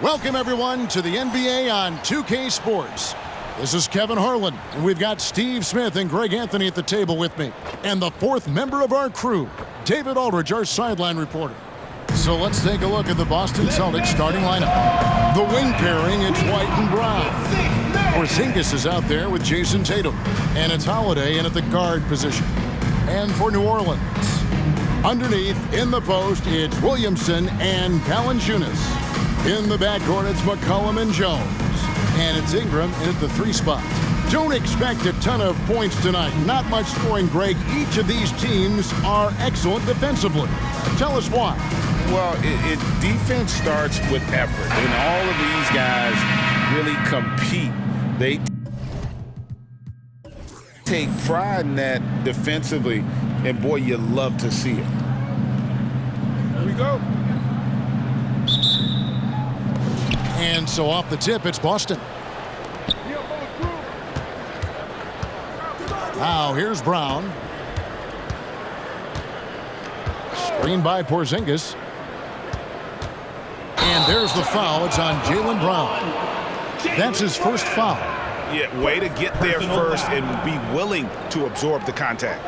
Welcome, everyone, to the NBA on 2K Sports. This is Kevin Harlan, and we've got Steve Smith and Greg Anthony at the table with me. And the fourth member of our crew, David Aldridge, our sideline reporter. So let's take a look at the Boston Celtics starting lineup. The wing pairing, it's White and Brown. Porzingis is out there with Jason Tatum. And it's Holiday in at the guard position. And for New Orleans, underneath, in the post, it's Williamson and Valanciunas. In the backcourt, it's McCollum and Jones. And it's Ingram in at the 3 spot. Don't expect a ton of points tonight. Not much scoring, Greg. Each of these teams are excellent defensively. Tell us why. Well, defense starts with effort. And all of these guys really compete. They take pride in that defensively. And, boy, you love to see it. Here we go. And so off the tip, it's Boston. Now here's Brown. Screen by Porzingis. And there's the foul. It's on Jaylen Brown. That's his first foul. Yeah, way to get there first and be willing to absorb the contact.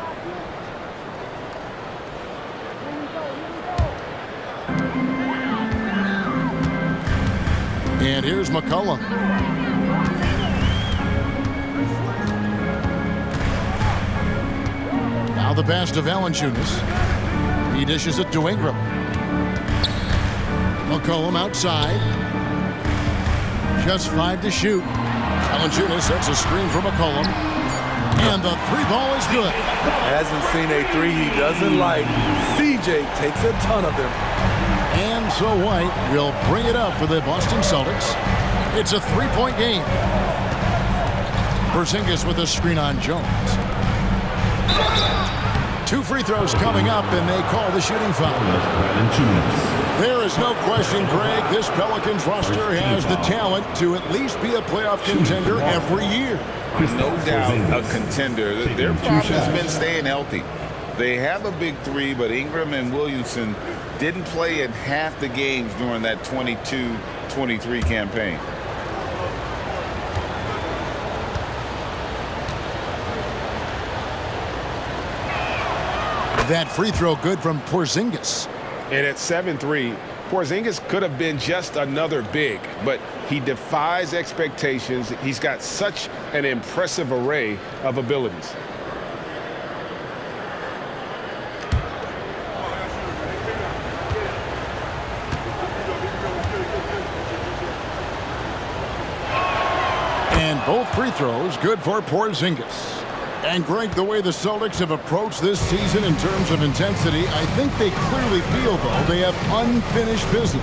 And here's McCollum. Now the pass to Valanciunas. He dishes it to Ingram. McCollum outside. Just 5 to shoot. Valanciunas sets a screen for McCollum. And the 3-ball is good. Hasn't seen a 3 he doesn't like. CJ takes a ton of them. And so White will bring it up for the Boston Celtics. It's a 3-point game. Porzingis with a screen on Jones. 2 free throws coming up, and they call the shooting foul. There is no question, Greg, this Pelicans roster has the talent to at least be a playoff contender every year. No doubt a contender. Their problem has been staying healthy. They have a big 3, but Ingram and Williamson didn't play in half the games during that 22-23 campaign. That free throw good from Porzingis. And at 7-3, Porzingis could have been just another big, but he defies expectations. He's got such an impressive array of abilities. And both free throws good for Porzingis. And Greg, the way the Celtics have approached this season in terms of intensity, I think they clearly feel, though, they have unfinished business.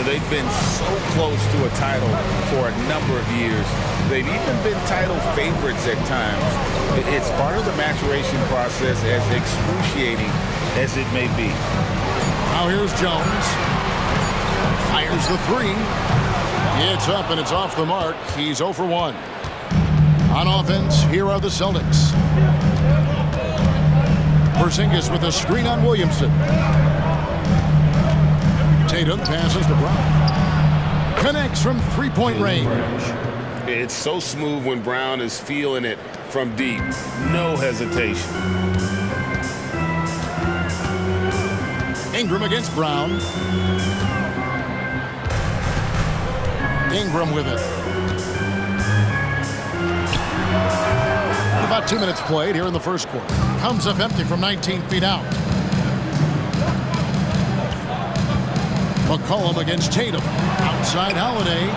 They've been so close to a title for a number of years. They've even been title favorites at times. It's part of the maturation process, as excruciating as it may be. Now here's Jones. Fires the 3. It's up and it's off the mark. He's 0 for 1. On offense, here are the Celtics. Porzingis with a screen on Williamson. Tatum passes to Brown. Connects from 3-point range. It's so smooth when Brown is feeling it from deep. No hesitation. Ingram against Brown. Ingram with it. About 2 minutes played here in the first quarter. Comes up empty from 19 feet out. McCollum against Tatum. Outside Holiday.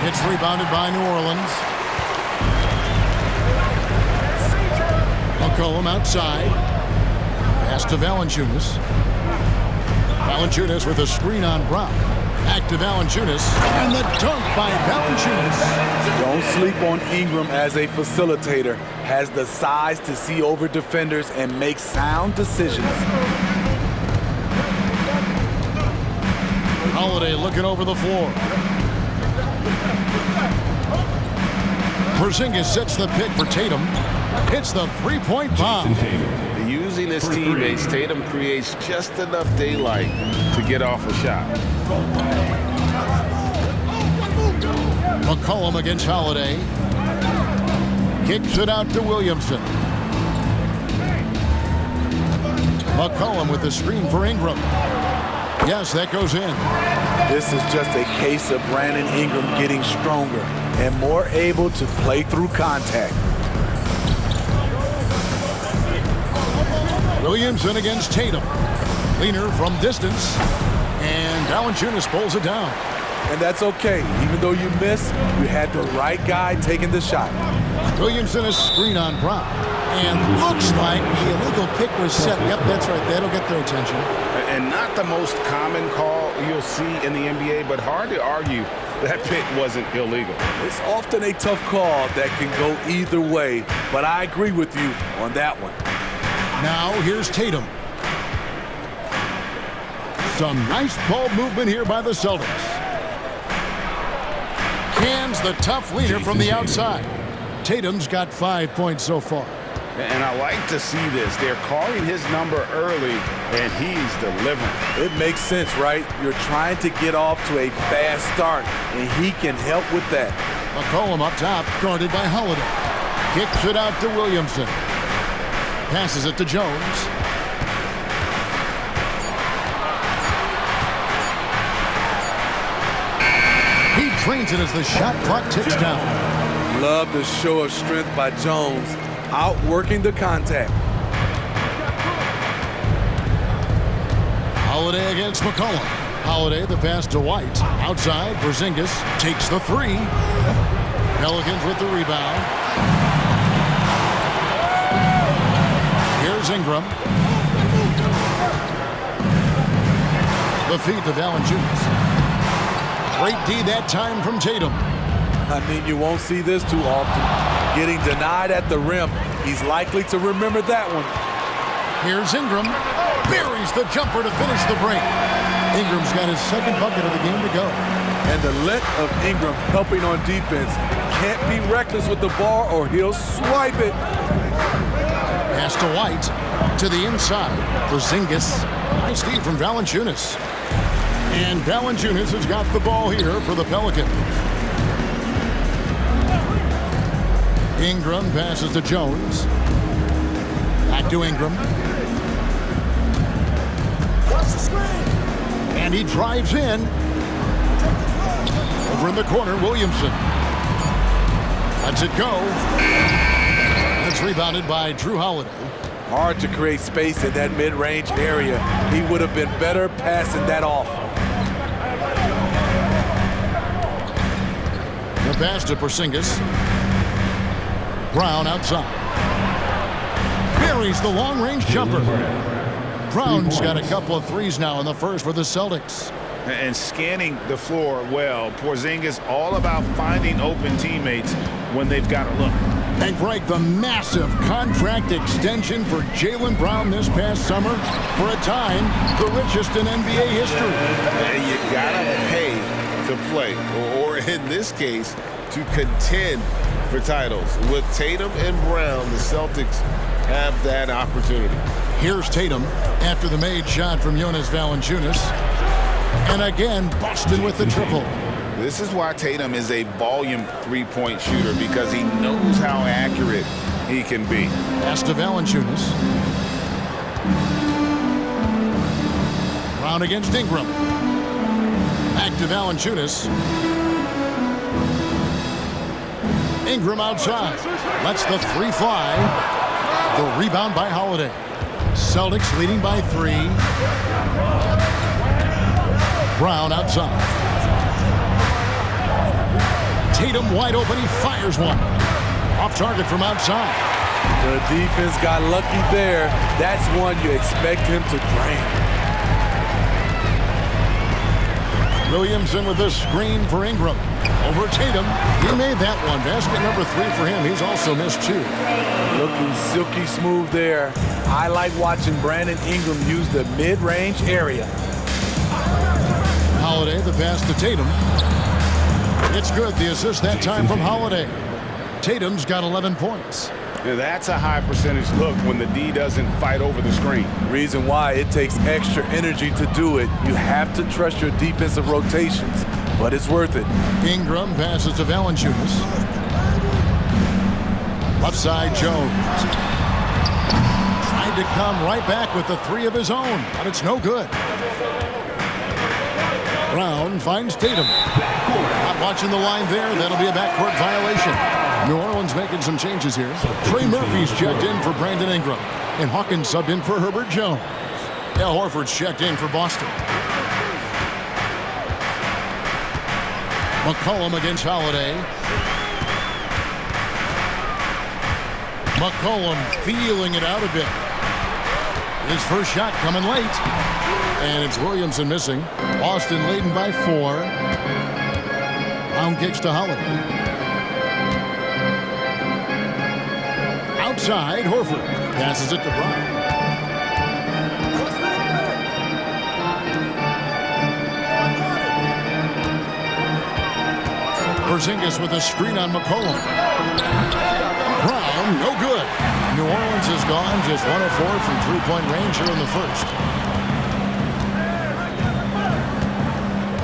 It's rebounded by New Orleans. McCollum outside. Pass to Valanciunas. Valanciunas with a screen on Brown. Back to Valanciunas, and the dunk by Valanciunas. Don't sleep on Ingram as a facilitator. Has the size to see over defenders and make sound decisions. Holiday looking over the floor. Porzingis sets the pick for Tatum. Hits the 3-point bomb. Using his teammates, Tatum creates just enough daylight to get off a shot. McCollum against Holiday. Kicks it out to Williamson. McCollum with the screen for Ingram. Yes, that goes in. This is just a case of Brandon Ingram getting stronger and more able to play through contact. Williamson against Tatum. Leaner from distance. And Valanciunas pulls it down. And that's okay. Even though you miss, you had the right guy taking the shot. Williamson a screen on Brown. And looks like the illegal pick was set. Yep, that's right. That'll get their attention. And not the most common call you'll see in the NBA, but hard to argue that pick wasn't illegal. It's often a tough call that can go either way, but I agree with you on that one. Now here's Tatum. Some nice ball movement here by the Celtics. Cans the tough leader from the outside. Tatum's got 5 points so far. And I like to see this. They're calling his number early, and he's delivering. It makes sense, right? You're trying to get off to a fast start, and he can help with that. McCollum up top, guarded by Holiday. Kicks it out to Williamson. Passes it to Jones. He drains it as the shot clock ticks down. Love the show of strength by Jones, outworking the contact. Holiday against McCollum. Holiday the pass to White. Outside, Porzingis takes the three. Pelicans with the rebound. Here's Ingram. The feed to Valanciunas. Great D that time from Tatum. I mean, you won't see this too often. Getting denied at the rim. He's likely to remember that one. Here's Ingram. Buries the jumper to finish the break. Ingram's got his second bucket of the game to go. And the length of Ingram helping on defense. Can't be reckless with the ball or he'll swipe it. Pass to White. To the inside. Porzingis. Nice feed from Valanciunas. And Valanciunas has got the ball here for the Pelicans. Ingram passes to Jones. Back to Ingram. And he drives in. Over in the corner, Williamson. Lets it go. It's rebounded by Drew Holiday. Hard to create space in that mid-range area. He would have been better passing that off. The pass to Porzingis. Brown outside. Buries the long-range jumper. Brown's got a couple of threes now in the first for the Celtics. And scanning the floor well. Porzingis all about finding open teammates when they've got a look. And Greg, the massive contract extension for Jaylen Brown this past summer. For a time, the richest in NBA history. And you gotta pay to play, or in this case, to contend for titles. With Tatum and Brown, the Celtics have that opportunity. Here's Tatum after the made shot from Jonas Valanciunas. And again, Boston with the triple. This is why Tatum is a volume three-point shooter, because he knows how accurate he can be. Pass to Valanciunas. Brown against Ingram. Back to Valanciunas. Ingram outside. Lets the three fly. The rebound by Holiday. Celtics leading by 3. Brown outside. Tatum wide open. He fires one. Off target from outside. The defense got lucky there. That's one you expect him to drain. Williamson with the screen for Ingram. Over Tatum. He made that one. Basket number 3 for him. He's also missed 2. Looking silky smooth there. I like watching Brandon Ingram use the mid-range area. Holiday, the pass to Tatum. It's good. The assist that time from Holiday. Tatum's got 11 points. Now that's a high percentage look when the D doesn't fight over the screen. Reason why it takes extra energy to do it. You have to trust your defensive rotations. but it's worth it. Ingram passes to Valanciunas. Left side, Jones. Trying to come right back with the three of his own, but it's no good. Brown finds Tatum. Not watching the line there. That'll be a backcourt violation. New Orleans making some changes here. Trey Murphy's checked in for Brandon Ingram. And Hawkins subbed in for Herbert Jones. Al Horford's checked in for Boston. McCollum against Holiday. McCollum feeling it out a bit. His first shot coming late. And it's Williamson missing. Boston leading by 4. Brown kicks to Holiday. Outside, Horford passes it to Brown. Porzingis with a screen on McCollum. Brown, no good. New Orleans has gone just 1 of 4 from three-point range here in the first.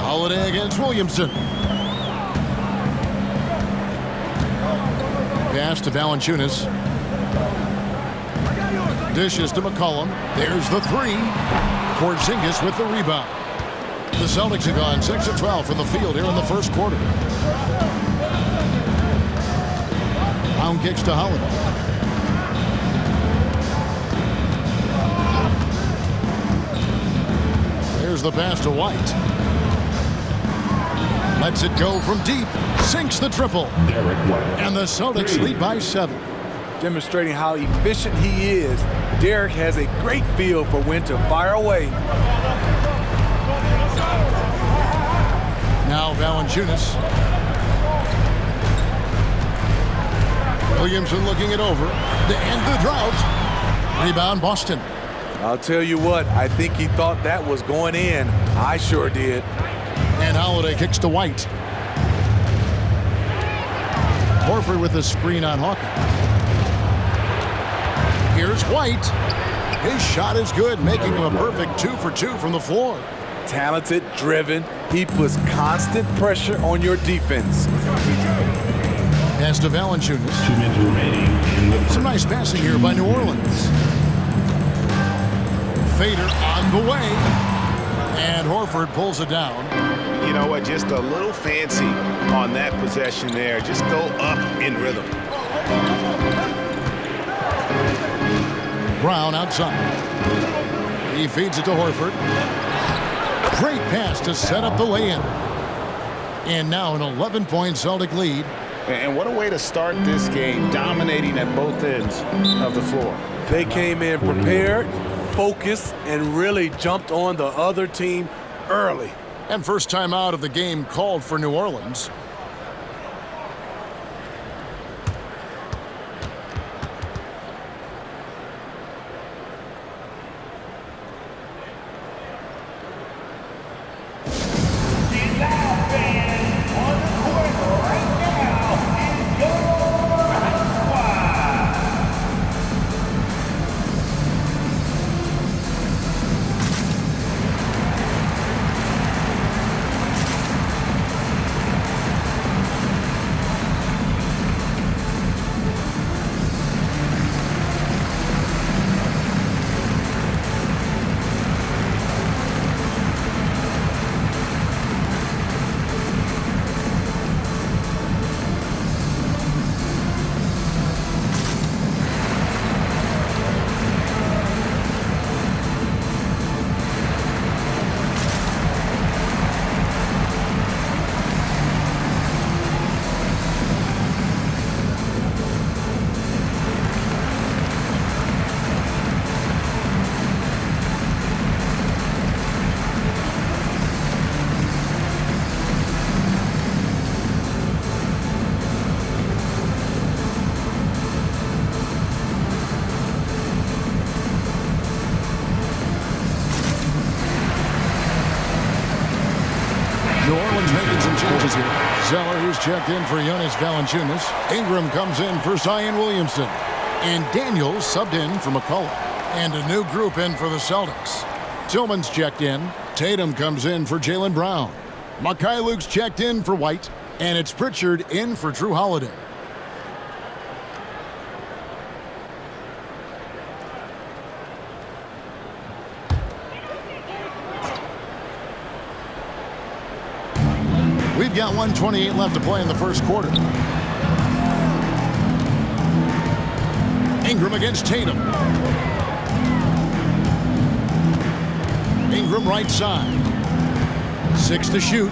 Holiday against Williamson. Pass to Valanciunas. Dishes to McCollum. There's the 3. Porzingis with the rebound. The Celtics have gone 6 of 12 from the field here in the first quarter. Brown kicks to Holiday. There's the pass to White. Lets it go from deep. Sinks the triple. And the Celtics lead by 7. Demonstrating how efficient he is, Derek has a great feel for when to fire away. Now Valanciunas. Williamson looking it over to end the drought. Rebound Boston. I'll tell you what, I think he thought that was going in. I sure did. And Holiday kicks to White. Horford with a screen on Hawkins. Here's White. His shot is good, making him a perfect 2 for 2 from the floor. Talented, driven. He puts constant pressure on your defense. Pass to Valanciunas. Some nice passing here by New Orleans. Fader on the way. And Horford pulls it down. You know what? Just a little fancy on that possession there. Just go up in rhythm. Brown outside. He feeds it to Horford. Great pass to set up the lay-in. And now an 11-point Celtic lead. And what a way to start this game, dominating at both ends of the floor. They came in prepared, focused, and really jumped on the other team early. And first time out of the game called for New Orleans. New Orleans making some changes here. Zeller, who's checked in for Jonas Valanciunas. Ingram comes in for Zion Williamson. And Daniels subbed in for McCollum. And a new group in for the Celtics. Tillman's checked in. Tatum comes in for Jaylen Brown. Luke's checked in for White, and it's Pritchard in for Drew Holiday. We've got 1:28 left to play in the first quarter. Ingram against Tatum. Ingram right side. 6 to shoot.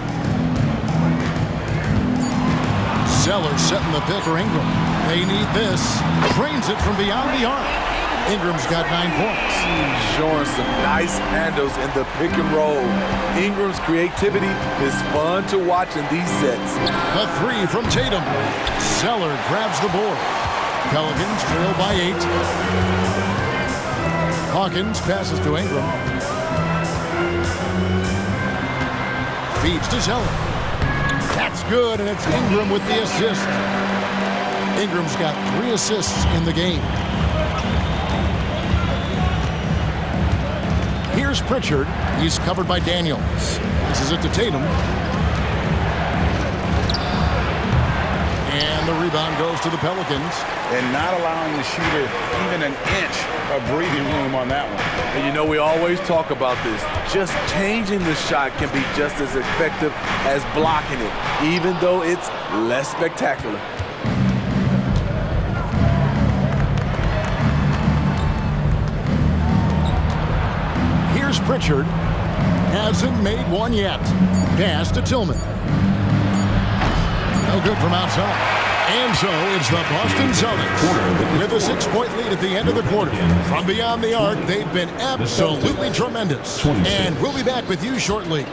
Zeller setting the pick for Ingram. They need this. Drains it from beyond the arc. Ingram's got 9 points. Showing some nice handles in the pick and roll. Ingram's creativity is fun to watch in these sets. The 3 from Tatum. Zeller grabs the board. Pelicans trail by 8. Hawkins passes to Ingram. Feeds to Zeller. That's good, and it's Ingram with the assist. Ingram's got 3 assists in the game. Here's Pritchard. He's covered by Daniels. This is it to Tatum. And the rebound goes to the Pelicans. And not allowing the shooter even an inch of breathing room on that one. And you know, we always talk about this. Just changing the shot can be just as effective as blocking it, even though it's less spectacular. Here's Pritchard. Hasn't made one yet. Pass to Tillman. No good from outside. And so it's the Boston Celtics with a 6-point lead at the end of the quarter. From beyond the arc, they've been absolutely tremendous. And we'll be back with you shortly.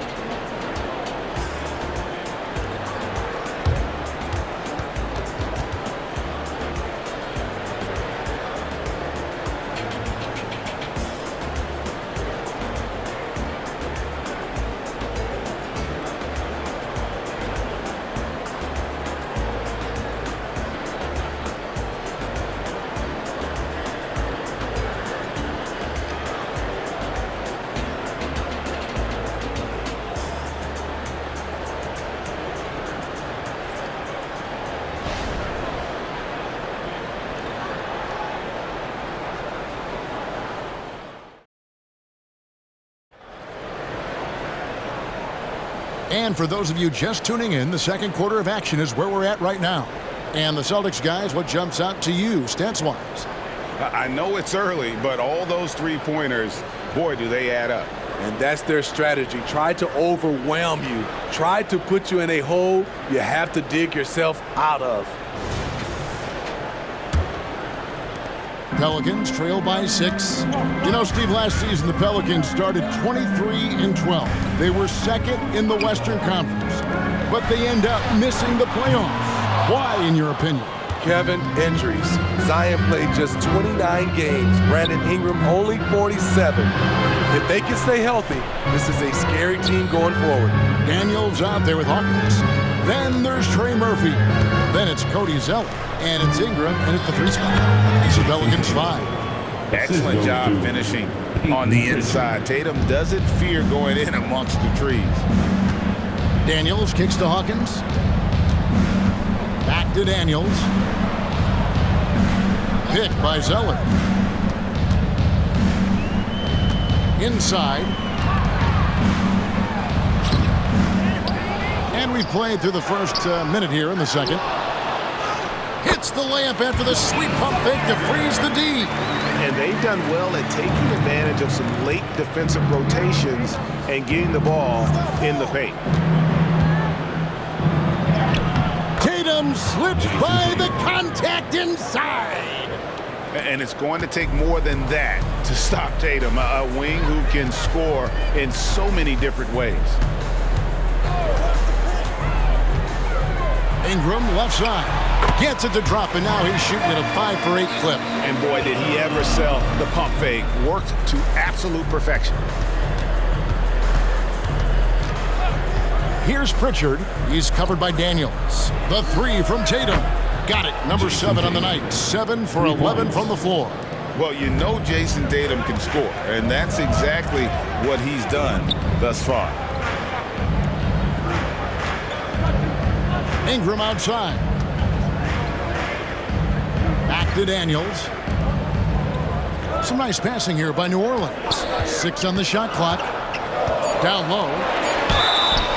And for those of you just tuning in, the second quarter of action is where we're at right now. And the Celtics guys, what jumps out to you, stats-wise? I know it's early, but all those three-pointers, boy, do they add up. And that's their strategy. Try to overwhelm you. Try to put you in a hole you have to dig yourself out of. Pelicans trail by 6. You know, Steve, last season the Pelicans started 23-12. They were second in the Western Conference, but they end up missing the playoffs. Why, in your opinion? Kevin, injuries. Zion played just 29 games. Brandon Ingram only 47. If they can stay healthy, this is a scary team going forward. Daniels out there with Hawkins. Then there's Trey Murphy. Then it's Cody Zeller. And it's Ingram and at the 3 spot. It's the Pelicans 5. Excellent job finishing on the inside. Tatum doesn't fear going in amongst the trees. Daniels kicks to Hawkins. Back to Daniels. Picked by Zeller. Inside. And we've played through the first minute here in the second. Hits the layup after the sweet pump fake to freeze the D. And they've done well at taking advantage of some late defensive rotations and getting the ball in the paint. Tatum slips by the contact inside. And it's going to take more than that to stop Tatum, a wing who can score in so many different ways. Ingram left side. Gets it to drop, and now he's shooting at a 5 for 8 clip. And boy, did he ever sell the pump fake. Worked to absolute perfection. Here's Pritchard. He's covered by Daniels. The 3 from Tatum. Got it. Number 7 on the night. 7 for 11 from the floor. Well, you know Jason Tatum can score, and that's exactly what he's done thus far. Ingram outside. Back to Daniels. Some nice passing here by New Orleans. 6 on the shot clock. Down low.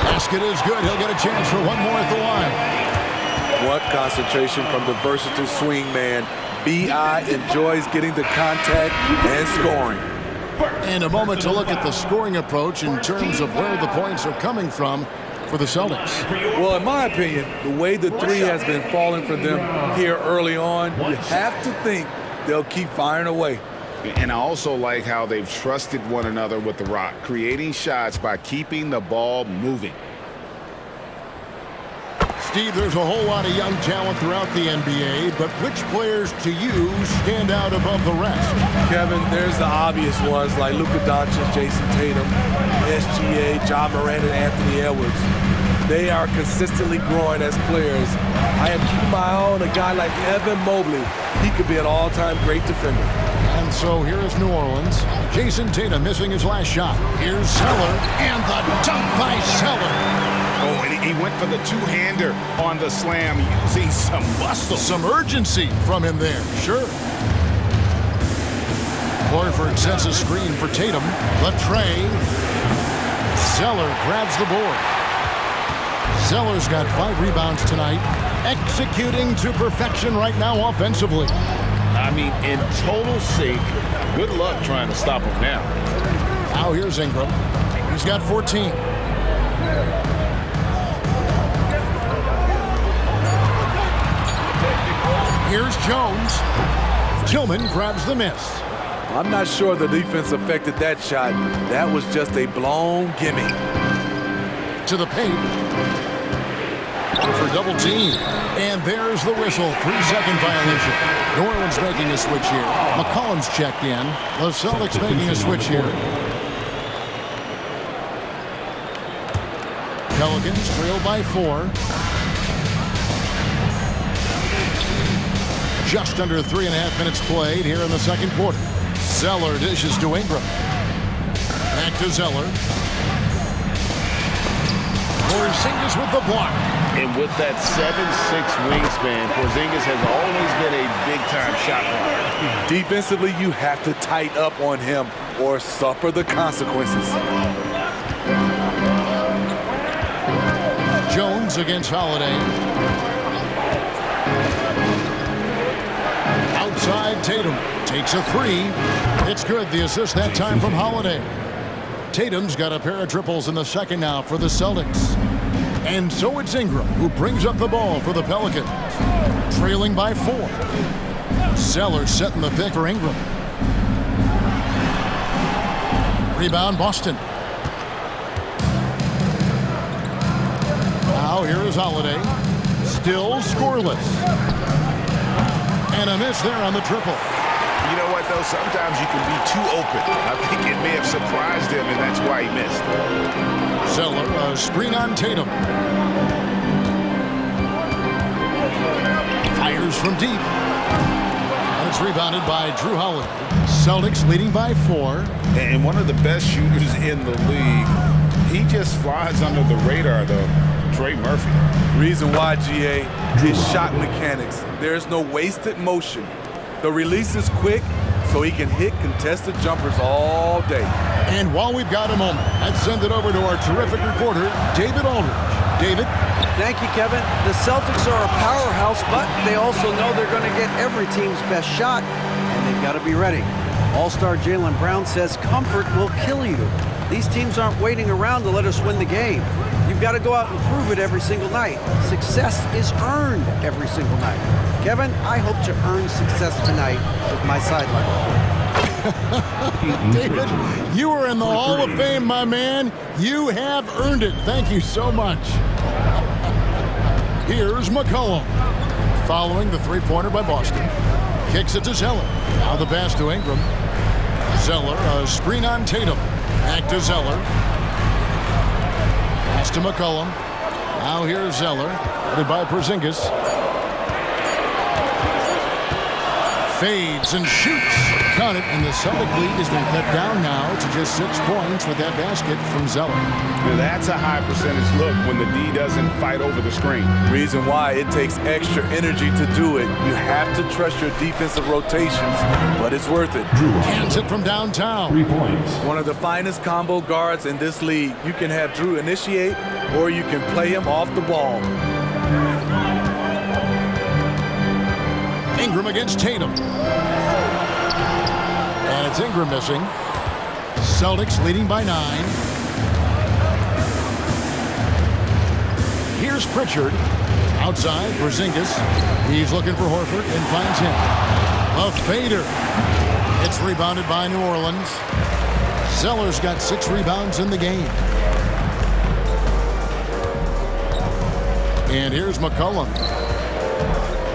Basket is good. He'll get a chance for one more at the line. What concentration from the versatile swing man. B.I. enjoys getting the contact and scoring. And a moment to look at the scoring approach in terms of where the points are coming from for the Celtics. Well, in my opinion, the way the three has been falling for them here early on, you have to think they'll keep firing away. And I also like how they've trusted one another with the rock, creating shots by keeping the ball moving. Steve, there's a whole lot of young talent throughout the NBA, but which players to you stand out above the rest? Kevin, there's the obvious ones like Luka Doncic, Jason Tatum, SGA, John Morant, and Anthony Edwards. They are consistently growing as players. I am keeping my eye on a guy like Evan Mobley. He could be an all-time great defender. And so here is New Orleans. Jason Tatum missing his last shot. Here's Zeller, and the dunk by Zeller. Oh, and he went for the two-hander on the slam, using some muscle. Some urgency from him there, sure. Horford sets a screen for Tatum. The tray. Zeller grabs the board. Zeller's got 5 rebounds tonight, executing to perfection right now offensively. I mean, in total sync. Good luck trying to stop him now. Now here's Ingram. He's got 14. Here's Jones. Tillman grabs the miss. I'm not sure the defense affected that shot. That was just a blown gimme. To the paint. For double team. And there's the whistle. 3-second violation. New Orleans making a switch here. McCollum's checked in. The Celtics making a switch here. Pelicans trail by 4. Just under 3.5 minutes played here in the second quarter. Zeller dishes to Ingram. Back to Zeller. Porzingis with the block. And with that 7'6" wingspan, Porzingis has always been a big-time shot blocker. Defensively, you have to tighten up on him or suffer the consequences. Jones against Holiday. Outside, Tatum takes a 3. It's good. The assist that time from Holiday. Tatum's got a pair of triples in the second now for the Celtics. And so it's Ingram who brings up the ball for the Pelicans. Trailing by 4. Zeller setting the pick for Ingram. Rebound, Boston. Now here is Holiday. Still scoreless. And a miss there on the triple. You know what, though? Sometimes you can be too open. I think it may have surprised him, and that's why he missed. Zeller, a screen on Tatum. Fires from deep. And it's rebounded by Drew Holiday. Celtics leading by 4. And one of the best shooters in the league. He just flies under the radar, though. Trey Murphy. Reason why, GA, is shot mechanics. There's no wasted motion. The release is quick, so he can hit contested jumpers all day. And while we've got a moment, let's send it over to our terrific reporter, David Aldridge. David? Thank you, Kevin. The Celtics are a powerhouse, but they also know they're going to get every team's best shot, and they've got to be ready. All-star Jaylen Brown says comfort will kill you. These teams aren't waiting around to let us win the game. You've got to go out and prove it every single night. Success is earned every single night. Kevin, I hope to earn success tonight with my sideline. David, you are in the Hall of Fame, my man. You have earned it. Thank you so much. Here's McCollum. Following the three-pointer by Boston. Kicks it to Zeller. Now the pass to Ingram. Zeller, a screen on Tatum. Back to Zeller. Pass to McCollum. Now here's Zeller. Headed by Porzingis. Fades and shoots. Count it, and the Celtic lead has been cut down now to just 6 points with that basket from Zeller. Now that's a high percentage look when the D doesn't fight over the screen. Reason why it takes extra energy to do it. You have to trust your defensive rotations, but it's worth it. Hands it from downtown. 3 points. One of the finest combo guards in this league. You can have Drew initiate, or you can play him off the ball. Ingram against Tatum. And it's Ingram missing. Celtics leading by 9. Here's Pritchard. Outside, Porzingis. He's looking for Horford and finds him. A fader. It's rebounded by New Orleans. Zeller's got 6 rebounds in the game. And here's McCollum.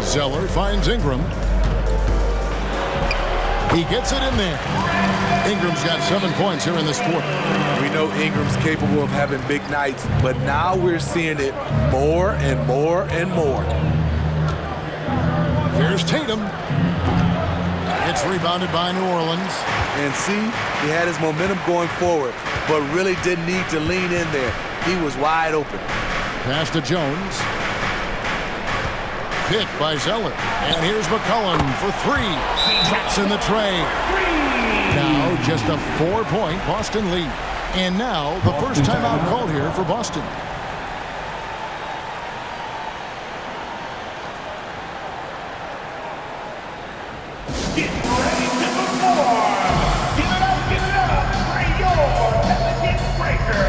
Zeller finds Ingram. He gets it in there. Ingram's got 7 points here in this quarter. We know Ingram's capable of having big nights, but now we're seeing it more and more and more. Here's Tatum. It's rebounded by New Orleans. And see, he had his momentum going forward, but really didn't need to lean in there. He was wide open. Pass to Jones. Picked by Zeller. And here's McCollum for 3. Drops in the tray. Now just a 4-point Boston lead. And now the first timeout called here for Boston. Get ready to perform. Give it up for your Pelicans breaker.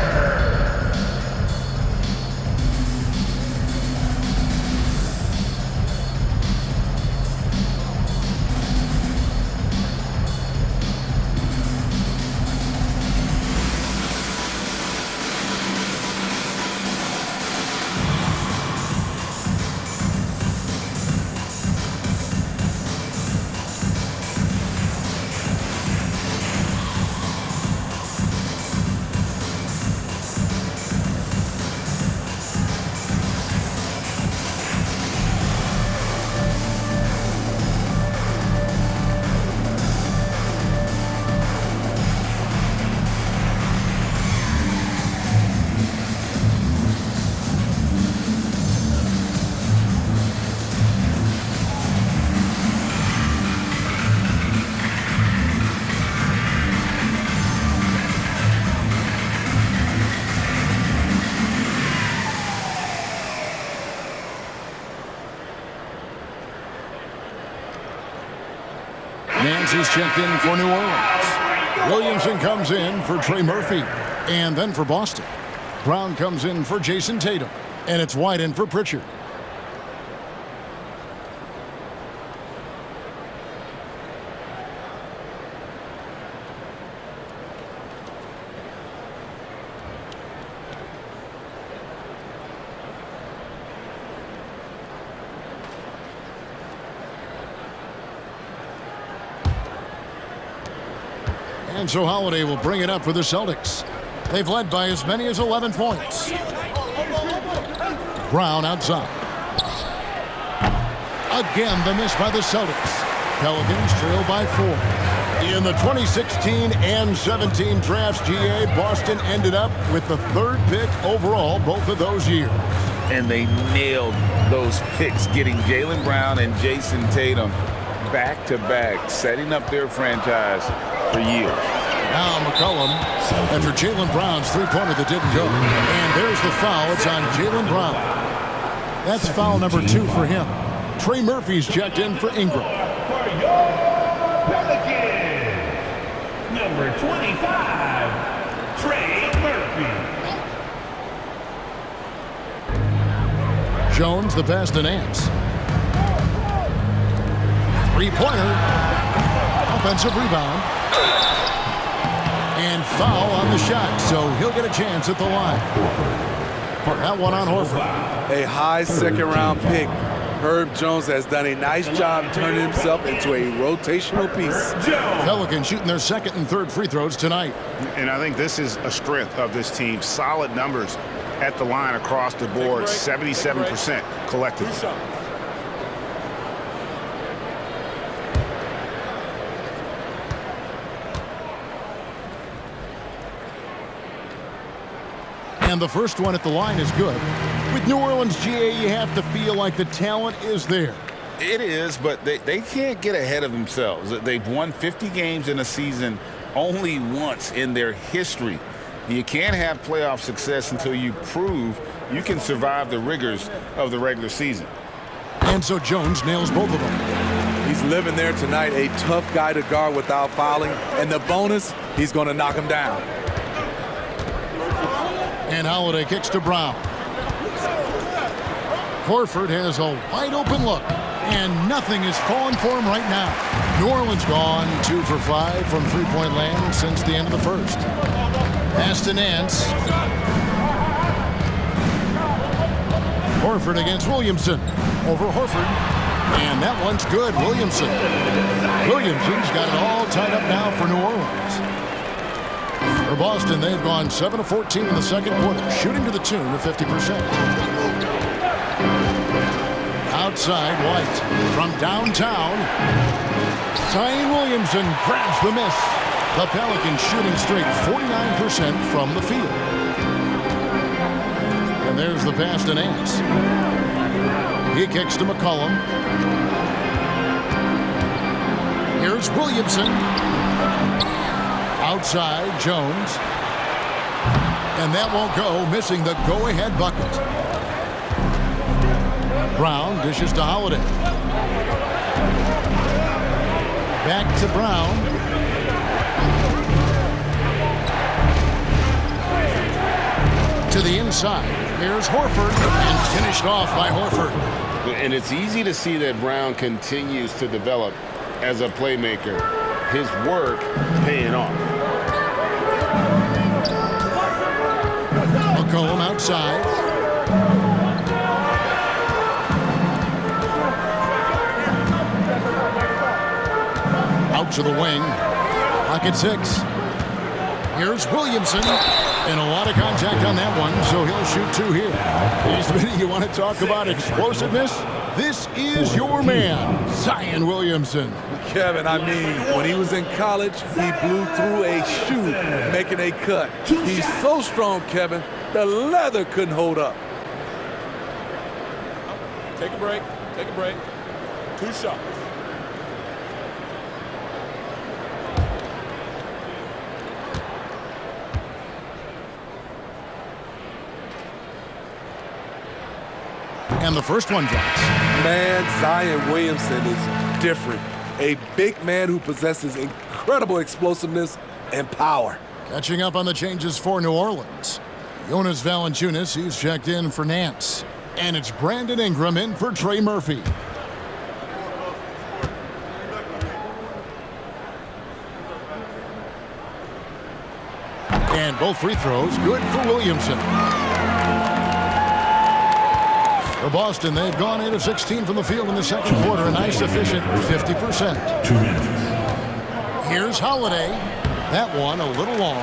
Nancy's checked in for New Orleans. Williamson comes in for Trey Murphy. And then for Boston, Brown comes in for Jason Tatum. And it's White in for Pritchard. And so Holiday will bring it up for the Celtics. They've led by as many as 11 points. Brown outside. Again, the miss by the Celtics. Pelicans trail by 4. In the 2016 and 17 drafts, GA, Boston ended up with the 3rd pick overall both of those years. And they nailed those picks, getting Jaylen Brown and Jason Tatum back-to-back, setting up their franchise for years. Now McCollum after Jaylen Brown's 3-pointer that didn't go. And there's the foul. It's on Jaylen Brown. That's foul number 2 for him. Trey Murphy's checked in for Ingram. For your Pelicans, number 25, Trey Murphy. Jones, the pass to Nance. 3-pointer. Offensive rebound. And foul on the shot, so he'll get a chance at the line. That one on Horford. A high second-round pick. Herb Jones has done a nice job turning himself into a rotational piece. Pelicans shooting their 2nd and 3rd free throws tonight. And I think this is a strength of this team. Solid numbers at the line across the board, 77% collectively. And the first one at the line is good. With New Orleans, GA, you have to feel like the talent is there. It is, but they can't get ahead of themselves. They've won 50 games in a season only once in their history. You can't have playoff success until you prove you can survive the rigors of the regular season. And so Jones nails both of them. He's living there tonight, a tough guy to guard without fouling. And the bonus, he's going to knock him down. And Holiday kicks to Brown. Horford has a wide open look, and nothing is falling for him right now. New Orleans gone 2 for 5 from three-point land since the end of the first. Pass to Nance. Horford against Williamson. Over Horford. And that one's good. Williamson's got it all tied up now for New Orleans. For Boston, they've gone 7 of 14 in the second quarter, shooting to the tune of 50%. Outside, White from downtown. Zion Williamson grabs the miss. The Pelicans shooting straight 49% from the field. And there's the pass to Nance. He kicks to McCollum. Here's Williamson. Outside, Jones. And that won't go, missing the go-ahead bucket. Brown dishes to Holiday. Back to Brown. To the inside. Here's Horford, and finished off by Horford. And it's easy to see that Brown continues to develop as a playmaker. His work paying off. McCollum outside. Out to the wing. Pocket 6. Here's Williamson. And a lot of contact on that one, so he'll shoot 2 here. You want to talk about explosiveness? This is your man, Zion Williamson. Kevin, I mean, when he was in college, he blew through a shoe, making a cut. He's so strong, Kevin, the leather couldn't hold up. Take a break. 2 shots. And the first one drops. Man, Zion Williamson is different. A big man who possesses incredible explosiveness and power. Catching up on the changes for New Orleans. Jonas Valanciunas, he's checked in for Nance. And it's Brandon Ingram in for Trey Murphy. And both free throws good for Williamson. For Boston, they've gone 8 of 16 from the field in the second quarter, a nice efficient 50%. 2 minutes. Here's Holiday. That one a little long.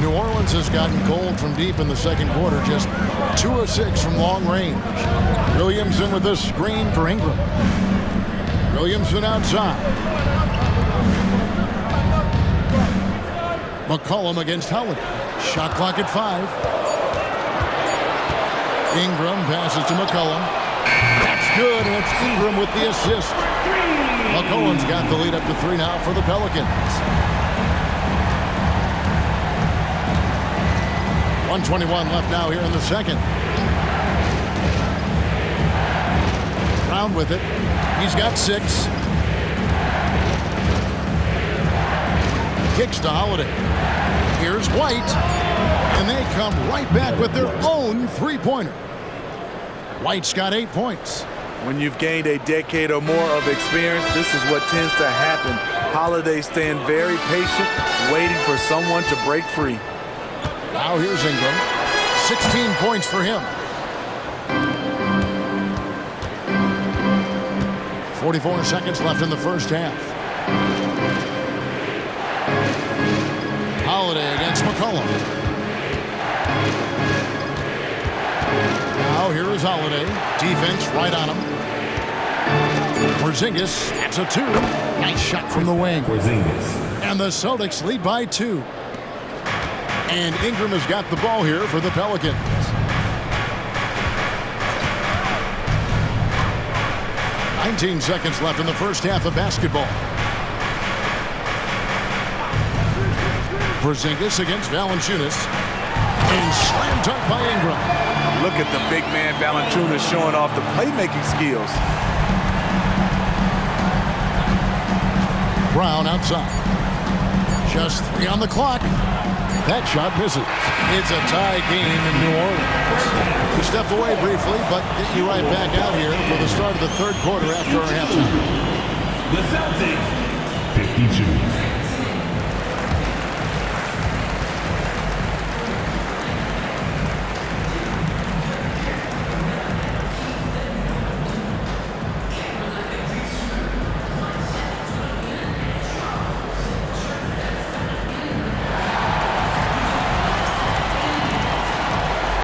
New Orleans has gotten cold from deep in the second quarter, just 2 of 6 from long range. Williamson with the screen for Ingram. Williamson outside. McCollum against Holiday. Shot clock at 5. Ingram passes to McCollum. That's good, and it's Ingram with the assist. McCollum's got the lead up to 3 now for the Pelicans. 1:21 left now here in the second. Brown with it. He's got 6. Kicks to Holiday. Here's White. And they come right back with their own three-pointer. White's got 8 points. When you've gained a decade or more of experience, this is what tends to happen. Holiday staying very patient, waiting for someone to break free. Now here's Ingram. 16 points for him. 44 seconds left in the first half. Holiday against McCollum. Now here is Holiday. Defense right on him. Porzingis, that's a 2. Nice shot from the wing. Porzingis. And the Celtics lead by 2. And Ingram has got the ball here for the Pelicans. "19 seconds left in the first half of basketball. Porzingis against Valanciunas. And slam dunk by Ingram. Look at the big man Valanciunas showing off the playmaking skills. Brown outside. Just 3 on the clock. That shot misses. It's a tie game in New Orleans. We step away briefly, but get you right back out here for the start of the third quarter after our halftime. The Celtics, 52.